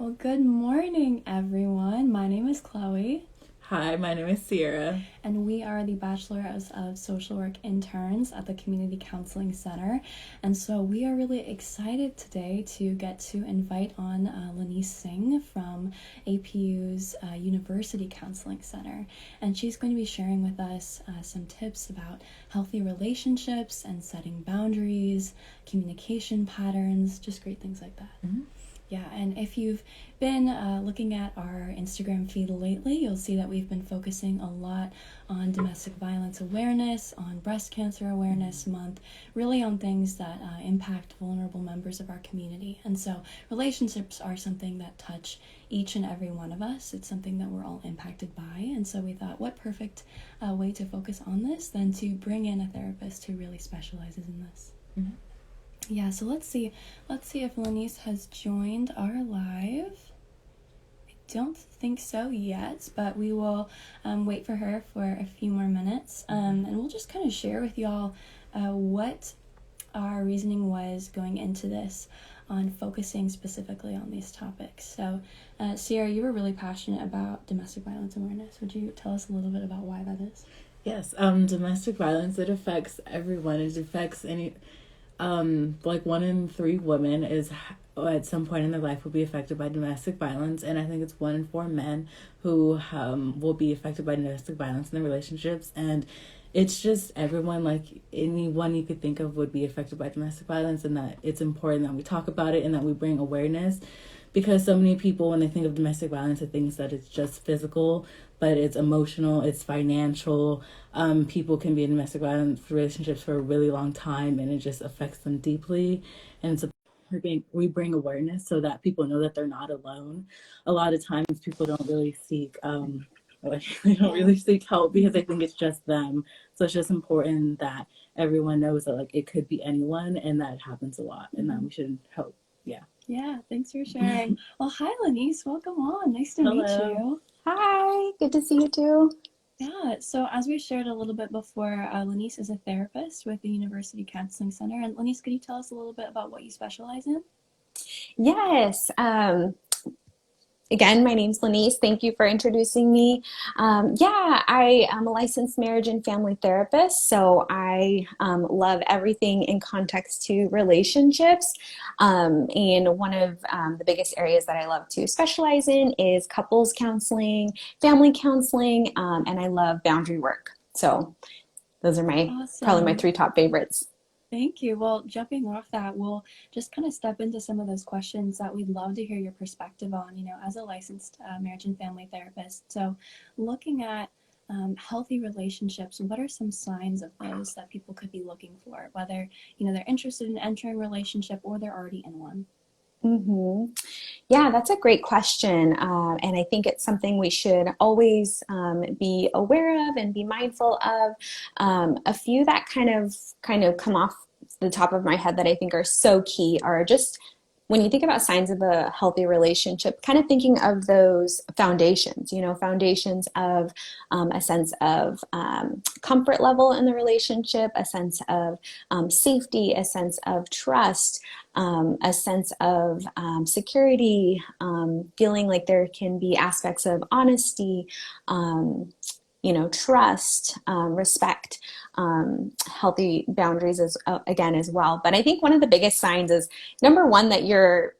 Well, good morning, everyone. My name is Chloe, Hi, my name is Sierra. and we are the Bachelor's of Social Work interns at the Community Counseling Center. And so we are really excited today to get to invite on Lanice Singh from APU's University Counseling Center. And she's going to be sharing with us some tips about healthy relationships and setting boundaries, communication patterns, just great things like that. Mm-hmm. Yeah, and if you've been looking at our Instagram feed lately, you'll see that we've been focusing a lot on domestic violence awareness, on breast cancer awareness month, really on things that impact vulnerable members of our community. And so relationships are something that touch each and every one of us. It's something that we're all impacted by. And so we thought, what perfect way to focus on this than to bring in a therapist who really specializes in this. Mm-hmm. Yeah, so let's see if Lanice has joined our live. I don't think so yet, but we will wait for her for a few more minutes, and we'll just kind of share with y'all what our reasoning was going into this on focusing specifically on these topics. So, Sierra, you were really passionate about domestic violence awareness. Would you tell us a little bit about why that is? Yes, domestic violence, it affects everyone. It affects any, like 1 in 3 women is at some point in their life will be affected by domestic violence, and I think it's 1 in 4 men who will be affected by domestic violence in their relationships, and it's just everyone, like anyone you could think of would be affected by domestic violence, and that it's important that we talk about it and that we bring awareness, because so many people, when they think of domestic violence, it thinks that it's just physical, but it's emotional, it's financial. People can be in domestic violence relationships for a really long time, and it just affects them deeply. And it's we bring awareness so that people know that they're not alone. A lot of times, people don't really seek they don't really seek help because they think it's just them. So it's just important that everyone knows that it could be anyone, and that it happens a lot, and that we should help. Yeah. Yeah, thanks for sharing. Well, hi, Lanice. Welcome on. Nice to meet Hello. you. Hi, good to see you too. Yeah, so as we shared a little bit before, Lanice is a therapist with the University Counseling Center. And Lanice, could you tell us a little bit about what you specialize in? Yes. Again, my name's Lanice. Thank you for introducing me. Yeah, I am a licensed marriage and family therapist, so I love everything in context to relationships. And one of the biggest areas that I love to specialize in is couples counseling, family counseling, and I love boundary work. So those are probably my Awesome. 3 top favorites. Thank you. Well, jumping off that, we'll just kind of step into some of those questions that we'd love to hear your perspective on, as a licensed marriage and family therapist. So, looking at healthy relationships, what are some signs of those that people could be looking for, whether, they're interested in entering a relationship or they're already in one? hmm Yeah, that's a great question. And I think it's something we should always be aware of and be mindful of. A few that kind of come off the top of my head that I think are so key are just when you think about signs of a healthy relationship, kind of thinking of those foundations, foundations of a sense of comfort level in the relationship, a sense of safety, a sense of trust, a sense of security, feeling like there can be aspects of honesty, trust, respect, healthy boundaries again as well. But I think one of the biggest signs is number one, that you're,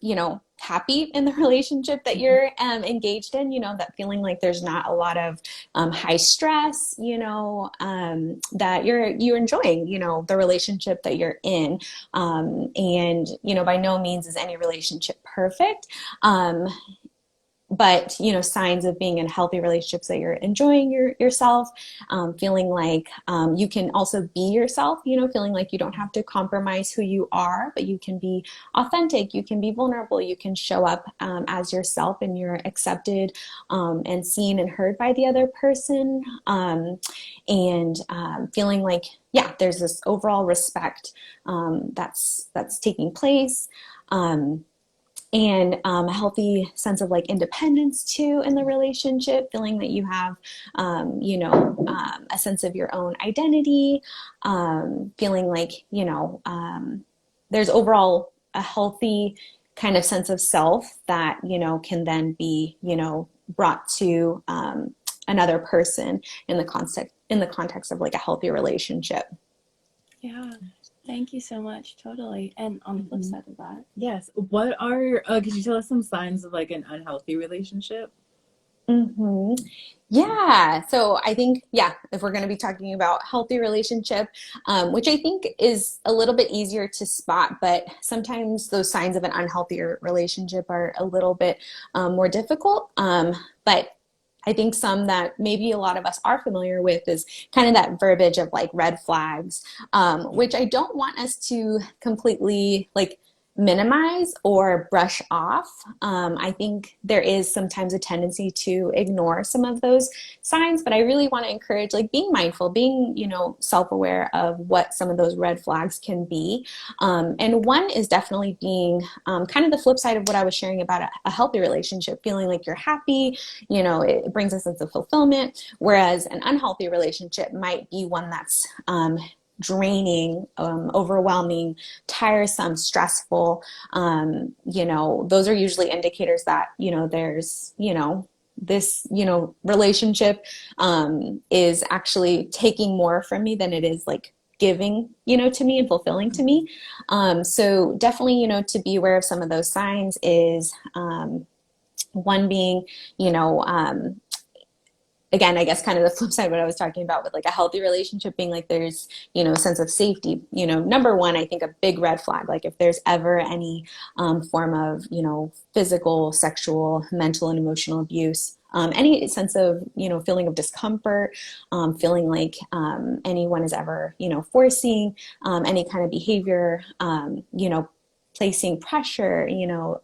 happy in the relationship that you're engaged in, that feeling like there's not a lot of high stress, that you're enjoying, the relationship that you're in. And, by no means is any relationship perfect. But signs of being in healthy relationships that you're enjoying yourself, feeling like you can also be yourself, feeling like you don't have to compromise who you are, but you can be authentic, you can be vulnerable, you can show up as yourself, and you're accepted and seen and heard by the other person, and feeling like, yeah, there's this overall respect that's taking place. And a healthy sense of independence too in the relationship, feeling that you have a sense of your own identity, feeling like there's overall a healthy kind of sense of self that, can then be, brought to another person in the context of like a healthy relationship. Yeah. Thank you so much. Totally. And on the flip side of that. Yes. What are, could you tell us some signs of like an unhealthy relationship? Hmm. Yeah. So I think, yeah, if we're going to be talking about healthy relationship, which I think is a little bit easier to spot, but sometimes those signs of an unhealthy relationship are a little bit more difficult. But I think some that maybe a lot of us are familiar with is kind of that verbiage of like red flags, which I don't want us to completely like minimize or brush off. I think there is sometimes a tendency to ignore some of those signs, but I really want to encourage like being mindful, being, self-aware of what some of those red flags can be. And one is definitely being kind of the flip side of what I was sharing about a healthy relationship, feeling like you're happy, it brings a sense of fulfillment, whereas an unhealthy relationship might be one that's draining, overwhelming, tiresome, stressful. Those are usually indicators that, there's, this, relationship is actually taking more from me than it is like giving, to me and fulfilling to me. So definitely, to be aware of some of those signs is one being, again, I guess kind of the flip side of what I was talking about with like a healthy relationship being like there's, a sense of safety. Number one, I think a big red flag, like if there's ever any form of, physical, sexual, mental, and emotional abuse, any sense of, feeling of discomfort, feeling like anyone is ever, forcing any kind of behavior, placing pressure,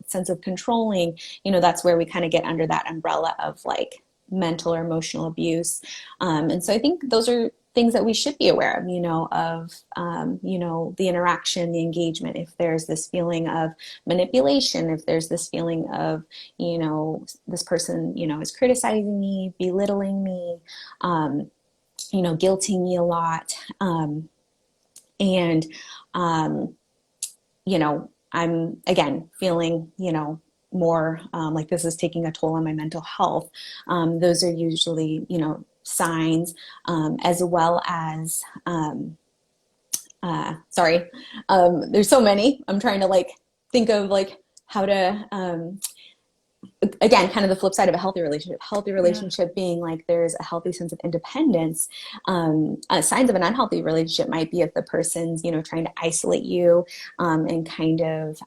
sense of controlling, that's where we kind of get under that umbrella of like mental or emotional abuse. And so I think those are things that we should be aware of, the interaction, the engagement. If there's this feeling of manipulation, if there's this feeling of, this person, is criticizing me, belittling me, guilting me a lot. And, I'm again feeling, more like this is taking a toll on my mental health. Those are usually, signs, as well as, sorry, there's so many. I'm trying to like think of like how to, again, kind of the flip side of a healthy relationship being like there's a healthy sense of independence. Signs of an unhealthy relationship might be if the person's, trying to isolate you, and kind of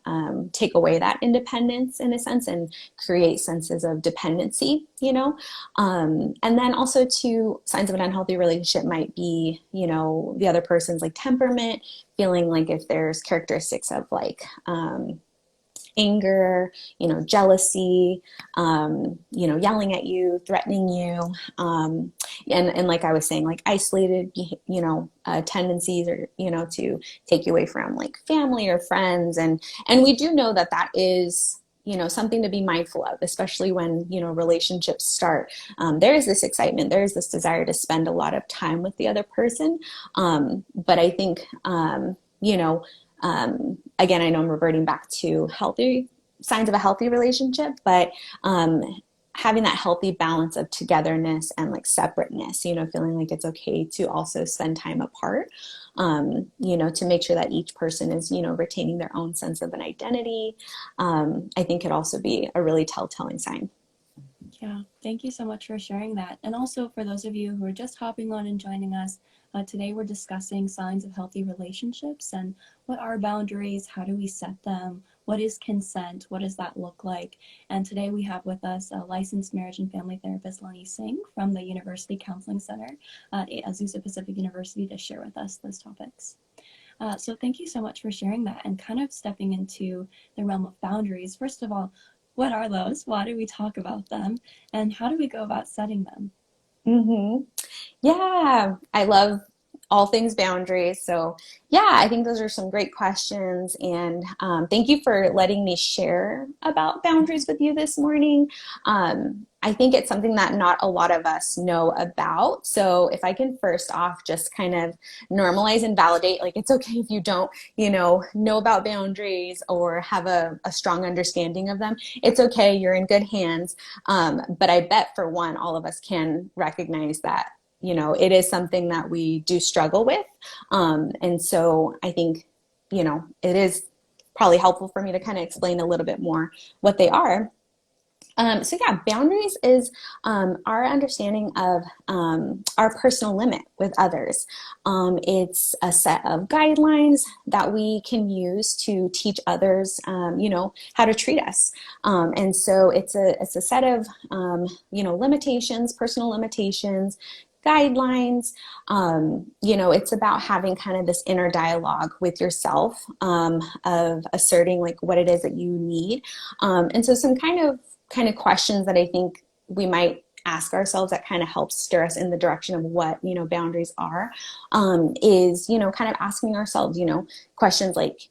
take away that independence in a sense and create senses of dependency, and then also too, signs of an unhealthy relationship might be, the other person's like temperament, feeling like if there's characteristics of like, anger, jealousy, yelling at you, threatening you, and like I was saying, like isolated, tendencies or, to take you away from like family or friends. And we do know that that is, something to be mindful of, especially when, relationships start. There is this excitement, there is this desire to spend a lot of time with the other person. But I think, again, I know I'm reverting back to healthy signs of a healthy relationship, but having that healthy balance of togetherness and like separateness, feeling like it's okay to also spend time apart, to make sure that each person is, retaining their own sense of an identity. I think could also be a really telltale sign. Yeah, thank you so much for sharing that. And also for those of you who are just hopping on and joining us, today we're discussing signs of healthy relationships and what are boundaries, how do we set them, what is consent, what does that look like? And today we have with us licensed marriage and family therapist Lenny Singh from the University Counseling Center at Azusa Pacific University to share with us those topics. So thank you so much for sharing that and kind of stepping into the realm of boundaries. First of all, what are those? Why do we talk about them? And how do we go about setting them? Mm-hmm. Yeah, I love all things boundaries. So yeah, I think those are some great questions. And thank you for letting me share about boundaries with you this morning. I think it's something that not a lot of us know about. So if I can first off just kind of normalize and validate, like it's okay if you don't, know about boundaries or have a strong understanding of them. It's okay. You're in good hands. But I bet for one, all of us can recognize that, it is something that we do struggle with. And so I think, it is probably helpful for me to kind of explain a little bit more what they are. So yeah, boundaries is our understanding of our personal limit with others. It's a set of guidelines that we can use to teach others, how to treat us. And so it's a set of, limitations, personal limitations, guidelines. It's about having kind of this inner dialogue with yourself of asserting like what it is that you need. And so some kind of questions that I think we might ask ourselves that kind of helps steer us in the direction of what, boundaries are, is, kind of asking ourselves, questions like,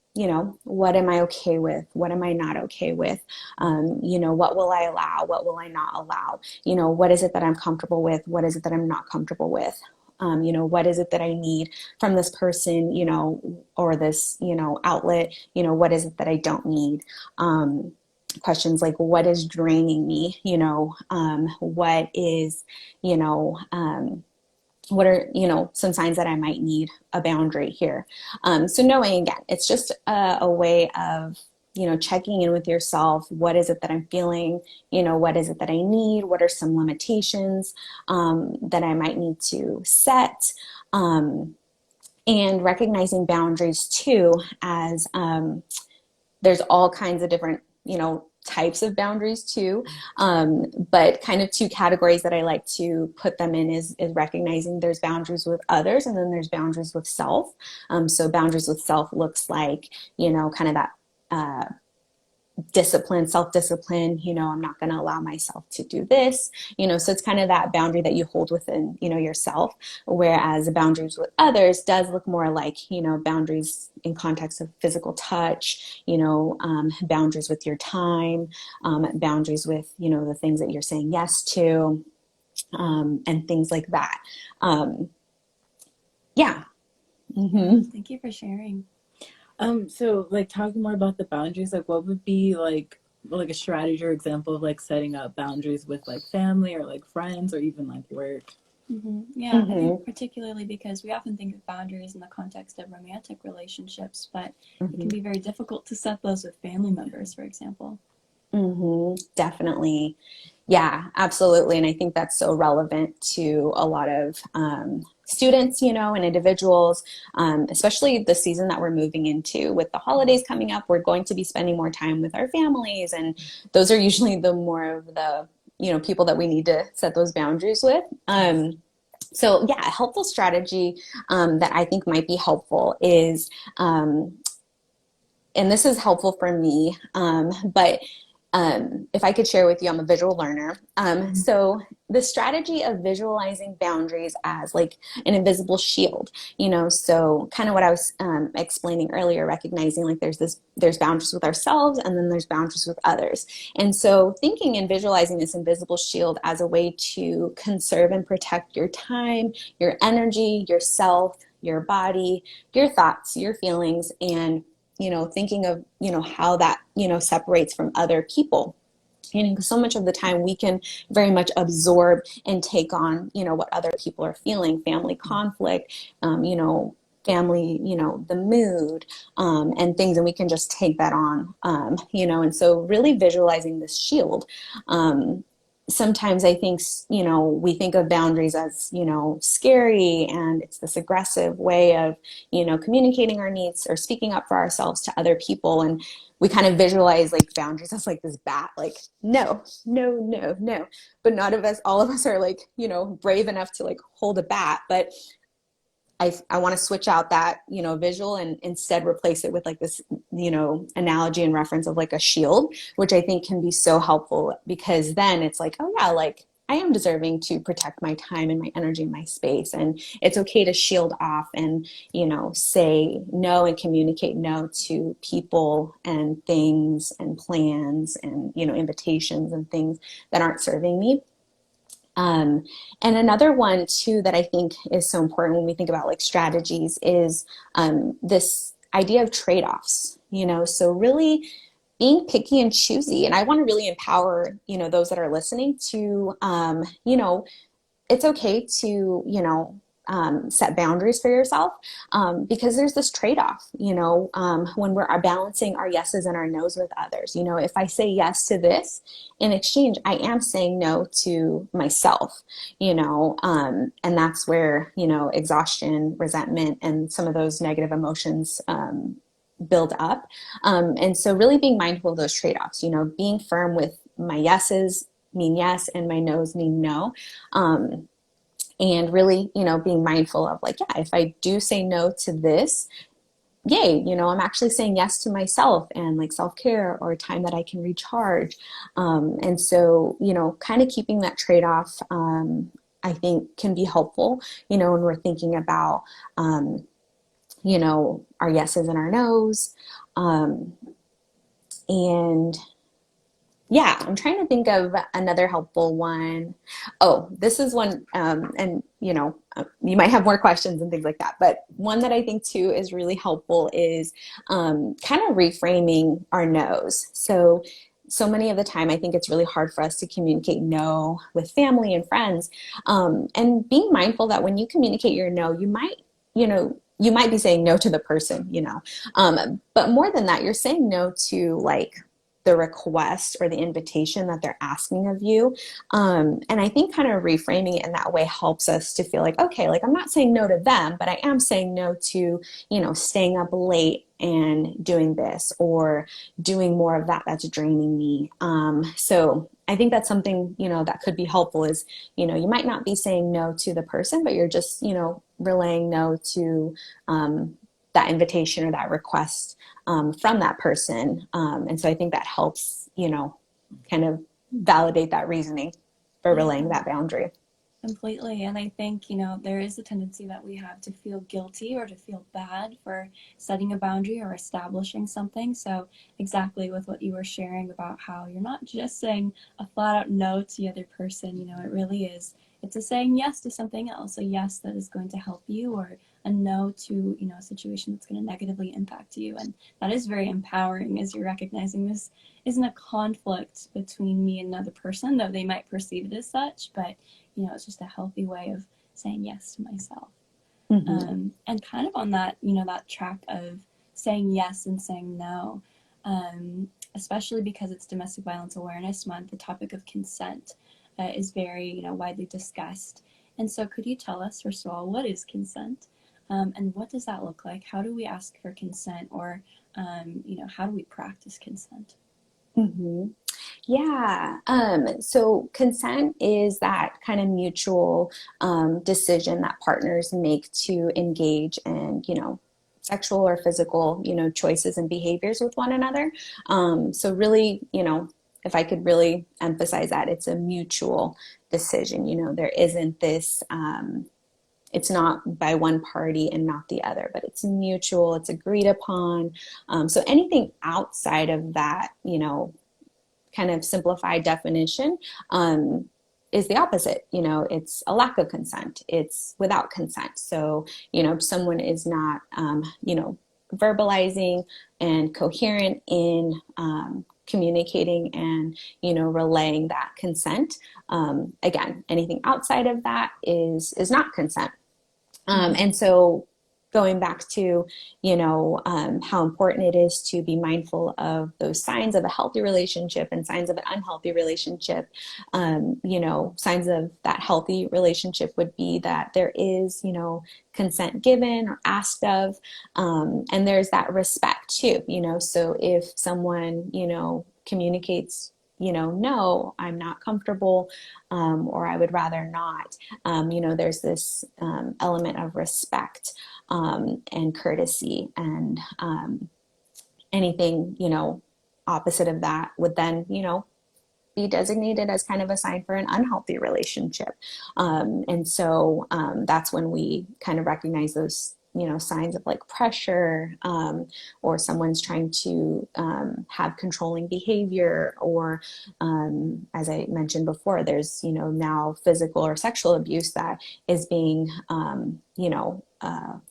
what am I okay with? What am I not okay with? What will I allow? What will I not allow? What is it that I'm comfortable with? What is it that I'm not comfortable with? What is it that I need from this person, or this, outlet? What is it that I don't need? Questions like what is draining me, what is, what are, some signs that I might need a boundary here. So knowing, again, it's just a way of, checking in with yourself. What is it that I'm feeling? What is it that I need? What are some limitations that I might need to set? And recognizing boundaries too, as there's all kinds of different, types of boundaries too. But kind of two categories that I like to put them in is recognizing there's boundaries with others and then there's boundaries with self. So boundaries with self looks like, kind of that discipline, self-discipline, I'm not going to allow myself to do this, so it's kind of that boundary that you hold within, yourself, whereas boundaries with others does look more like, boundaries in context of physical touch, boundaries with your time, boundaries with, the things that you're saying yes to, and things like that. Yeah. Mm-hmm. Thank you for sharing. So like talking more about the boundaries, like what would be like a strategy or example of like setting up boundaries with like family or like friends or even like work? Mm-hmm. Yeah, I think particularly because we often think of boundaries in the context of romantic relationships, but it can be very difficult to set those with family members, for example. Definitely. Yeah, absolutely. And I think that's so relevant to a lot of students, and individuals, especially the season that we're moving into with the holidays coming up. We're going to be spending more time with our families, and those are usually the more of the, people that we need to set those boundaries with. So yeah, a helpful strategy that I think might be helpful is, and this is helpful for me, but if I could share with you, I'm a visual learner. So the strategy of visualizing boundaries as like an invisible shield, so kind of what I was explaining earlier, recognizing like there's boundaries with ourselves and then there's boundaries with others. And so thinking and visualizing this invisible shield as a way to conserve and protect your time, your energy, yourself, your body, your thoughts, your feelings, and thinking of, how that, separates from other people. And so much of the time we can very much absorb and take on, what other people are feeling, family conflict, family, the mood, and things, and we can just take that on, and so really visualizing this shield. Sometimes I think, we think of boundaries as, scary, and it's this aggressive way of, communicating our needs or speaking up for ourselves to other people. And we kind of visualize like boundaries as like this bat, like, no, no, no, no. But all of us are like, brave enough to like hold a bat. But I want to switch out that, visual and instead replace it with like this, analogy and reference of like a shield, which I think can be so helpful, because then it's like, oh yeah, like I am deserving to protect my time and my energy and my space. And it's okay to shield off and, say no and communicate no to people and things and plans and, invitations and things that aren't serving me. And another one too that I think is so important when we think about like strategies is this idea of trade-offs, so really being picky and choosy. And I want to really empower, those that are listening to, it's okay to, set boundaries for yourself, because there's this trade-off, when we're balancing our yeses and our nos with others. If I say yes to this, in exchange, I am saying no to myself, and that's where, exhaustion, resentment, and some of those negative emotions build up. And so really being mindful of those trade-offs, being firm with my yeses mean yes and my nos mean no. And really, being mindful of like, yeah, if I do say no to this, yay, I'm actually saying yes to myself and like self-care or time that I can recharge. And so, kind of keeping that trade-off, I think can be helpful, when we're thinking about, our yeses and our nos. And yeah, I'm trying to think of another helpful one. Oh, this is one, and you might have more questions and things like that. But one that I think too is really helpful is kind of reframing our no's. So many of the time, I think it's really hard for us to communicate no with family and friends, and being mindful that when you communicate your no, you might be saying no to the person, but more than that, you're saying no to like the request or the invitation that they're asking of you. And I think kind of reframing it in that way helps us to feel like, okay, like I'm not saying no to them, but I am saying no to, staying up late and doing this or doing more of that that's draining me. So I think that's something, that could be helpful is, you might not be saying no to the person, but you're just, relaying no to that invitation or that request from that person. And so I think that helps, kind of validate that reasoning for relaying that boundary. Completely. And I think, there is a tendency that we have to feel guilty or to feel bad for setting a boundary or establishing something. So, exactly with what you were sharing about how you're not just saying a flat out no to the other person, it really is. It's a saying yes to something else, a yes that is going to help you, or a no to, a situation that's going to negatively impact you. And that is very empowering as you're recognizing this isn't a conflict between me and another person, though they might perceive it as such, but it's just a healthy way of saying yes to myself. Mm-hmm. And kind of on that, that track of saying yes and saying no, especially because it's Domestic Violence Awareness Month, the topic of consent is very, widely discussed. And so could you tell us, first of all, what is consent? And what does that look like? How do we ask for consent? Or, how do we practice consent? Mm-hmm. Yeah. So consent is that kind of mutual decision that partners make to engage in, sexual or physical, choices and behaviors with one another. So really, if I could really emphasize that, it's a mutual decision. There isn't this, it's not by one party and not the other, but it's mutual, it's agreed upon. So anything outside of that, kind of simplified definition, is the opposite. It's a lack of consent. It's without consent. So, someone is not, verbalizing and coherent in communicating and, relaying that consent. Again, anything outside of that is not consent. And so going back to, how important it is to be mindful of those signs of a healthy relationship and signs of an unhealthy relationship. Signs of that healthy relationship would be that there is, consent given or asked of, and there's that respect too, so if someone, communicates, no, I'm not comfortable, or I would rather not, there's this element of respect and courtesy, and anything, opposite of that would then, be designated as kind of a sign for an unhealthy relationship. And so that's when we kind of recognize those, signs of like pressure, or someone's trying to have controlling behavior, or as I mentioned before, there's, now physical or sexual abuse that is being,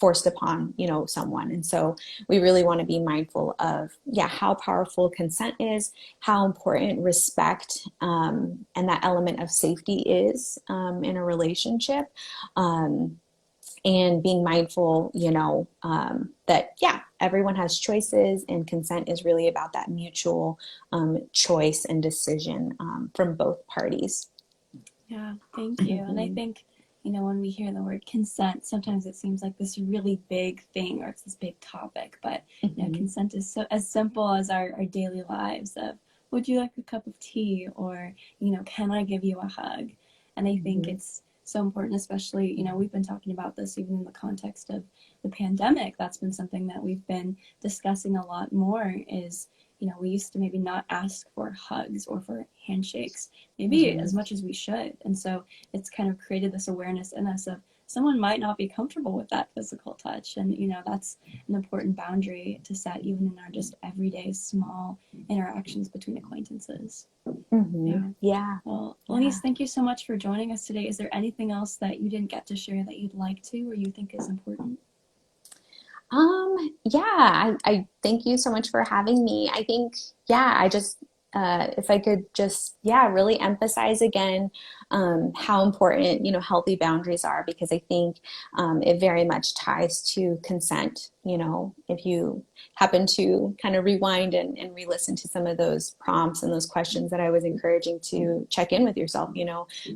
forced upon, someone. And so we really want to be mindful of, how powerful consent is, how important respect and that element of safety is in a relationship. And being mindful, that, everyone has choices, and consent is really about that mutual choice and decision from both parties. Yeah, thank you. And I think, when we hear the word consent, sometimes it seems like this really big thing, or it's this big topic, but consent is so as simple as our daily lives of, would you like a cup of tea? Or, can I give you a hug? And I think it's so important, especially, we've been talking about this even in the context of the pandemic. That's been something that we've been discussing a lot more is, we used to maybe not ask for hugs or for handshakes, maybe as much as we should. And so it's kind of created this awareness in us of someone might not be comfortable with that physical touch. And, that's an important boundary to set even in our just everyday small interactions between acquaintances. Yeah. Well, Lenise, thank you so much for joining us today. Is there anything else that you didn't get to share that you'd like to, or you think is important? I thank you so much for having me. I think, I just, if I could just, really emphasize again, how important, healthy boundaries are, because I think, it very much ties to consent. If you happen to kind of rewind and re-listen to some of those prompts and those questions that I was encouraging to check in with yourself,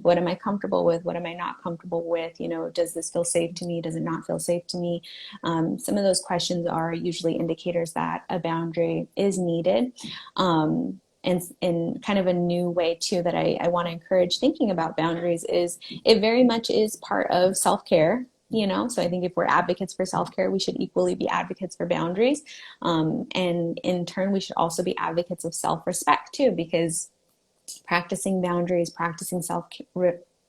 what am I comfortable with? What am I not comfortable with? Does this feel safe to me? Does it not feel safe to me? Some of those questions are usually indicators that a boundary is needed. And in kind of a new way too that I want to encourage thinking about boundaries is it very much is part of self-care. So I think if we're advocates for self-care, we should equally be advocates for boundaries. And in turn, we should also be advocates of self-respect too, because practicing boundaries, practicing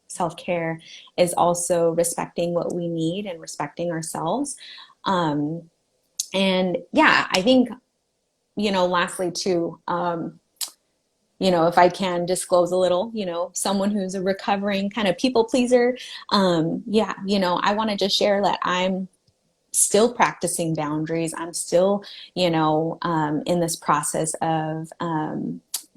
self-care is also respecting what we need and respecting ourselves. And I think, lastly too, if I can disclose a little, someone who's a recovering kind of people pleaser, I want to just share that I'm still practicing boundaries. I'm still, in this process of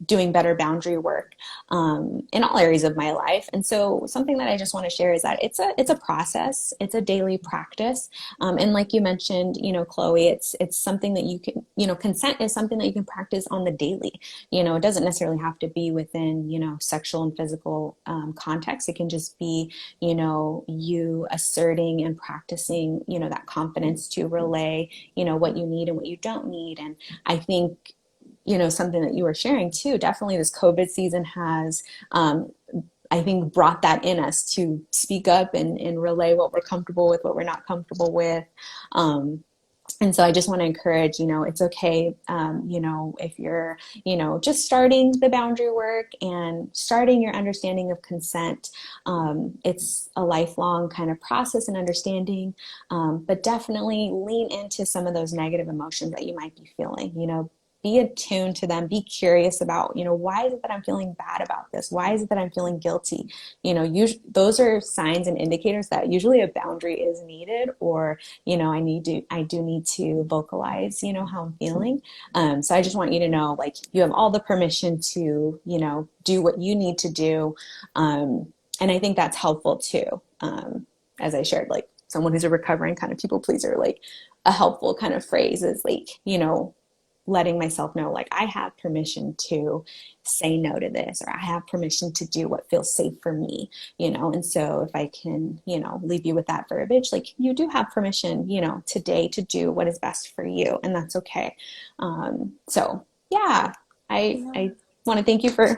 doing better boundary work in all areas of my life. And so something that I just want to share is that it's a process. It's a daily practice. And like you mentioned, Chloe, it's something that you can, consent is something that you can practice on the daily. It doesn't necessarily have to be within, sexual and physical context. It can just be, you asserting and practicing, that confidence to relay, what you need and what you don't need. And I think, something that you were sharing too, definitely this COVID season has, I think, brought that in us to speak up and relay what we're comfortable with, what we're not comfortable with. And so I just want to encourage, it's okay, if you're, just starting the boundary work and starting your understanding of consent. It's a lifelong kind of process and understanding, but definitely lean into some of those negative emotions that you might be feeling, be attuned to them, be curious about, why is it that I'm feeling bad about this? Why is it that I'm feeling guilty? Those are signs and indicators that usually a boundary is needed, or, I do need to vocalize, how I'm feeling. So I just want you to know, like, you have all the permission to, do what you need to do. And I think that's helpful too. As I shared, like someone who's a recovering kind of people pleaser, like a helpful kind of phrase is like, letting myself know, like, I have permission to say no to this, or I have permission to do what feels safe for me, and so if I can, leave you with that verbiage, like, you do have permission, today to do what is best for you, and that's okay. So yeah, I want to thank you for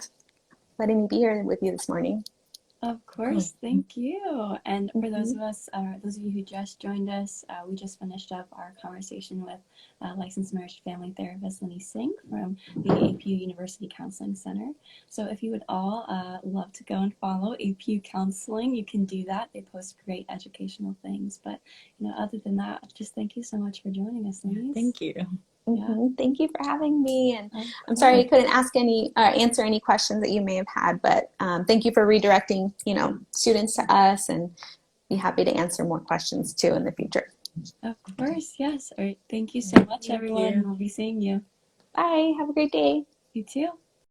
letting me be here with you this morning. Of course, thank you. And for those Mhm. of us, those of you who just joined us, we just finished up our conversation with licensed marriage family therapist Lenny Singh from the APU University Counseling Center. So if you would all love to go and follow APU Counseling, you can do that. They post great educational things. But other than that, just thank you so much for joining us, ladies. Thank you. Yeah. Thank you for having me. And Of I'm sorry I course. couldn't answer any questions that you may have had, but thank you for redirecting, students to us, and be happy to answer more questions too in the future. Of course, yes. All right. Thank you so much, Thank everyone. you. We'll be seeing you. Bye. Have a great day. You too.